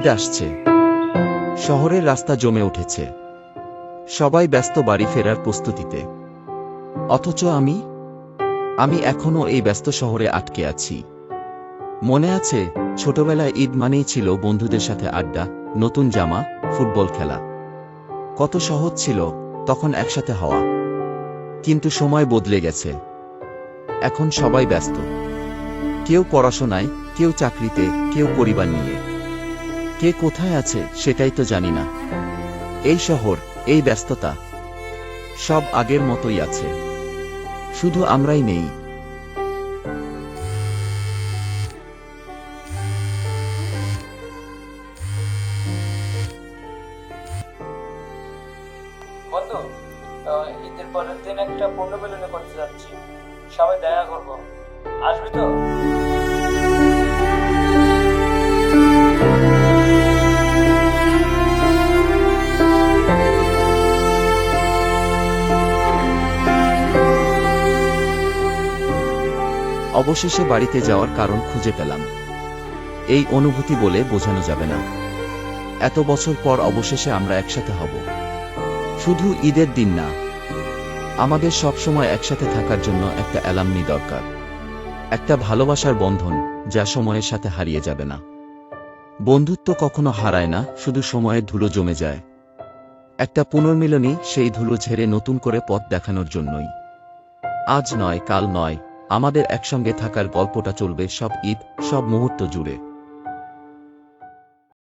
ঈদ আসছে। শহরের রাস্তা জমে উঠেছে। সবাই ব্যস্ত বাড়ি ফেরার প্রস্তুতিতে। অথচ আমি এখনো এই ব্যস্ত শহরে আটকে আছি। মনে আছে, ছোটবেলায় ঈদ মানেই ছিল বন্ধুদের সাথে আড্ডা, নতুন জামা, ফুটবল খেলা। কত সহজ ছিল তখন একসাথে হওয়া। কিন্তু সময় বদলে গেছে। এখন সবাই ব্যস্ত। কেউ পড়াশোনায়, কেউ চাকরিতে, কেউ পরিবার নিয়ে। কে কোথায় আছে সেটাই তো জানি না। এই শহর, এই ব্যস্ততা, সব আগের মতোই আছে। শুধু আমরাই নেই। বন্ধু, ঈদের পরের দিন একটা পুণ্যমিলনী করতে যাচ্ছি। সবাই দেখা করবো, আসবি তো? অবশেষে বাড়িতে যাওয়ার কারণ খুঁজে পেলাম। এই অনুভূতি বলে বোঝানো যাবে না। এত বছর পর অবশেষে আমরা একসাথে হব। শুধু ঈদের দিন না, আমাদের সবসময় একসাথে থাকার জন্য একটা অ্যালামনি দরকার। একটা ভালোবাসার বন্ধন, যা সময়ের সাথে হারিয়ে যাবে না। বন্ধুত্ব কখনো হারায় না, শুধু সময়ের ধুলো জমে যায়। একটা পুনর্মিলনী সেই ধুলো ঝেড়ে নতুন করে পথ দেখানোর জন্যই। আজ নয়, কাল নয়, আমাদের একসঙ্গে থাকার গল্পটা চলবে সব ঈদ, সব মুহূর্ত জুড়ে।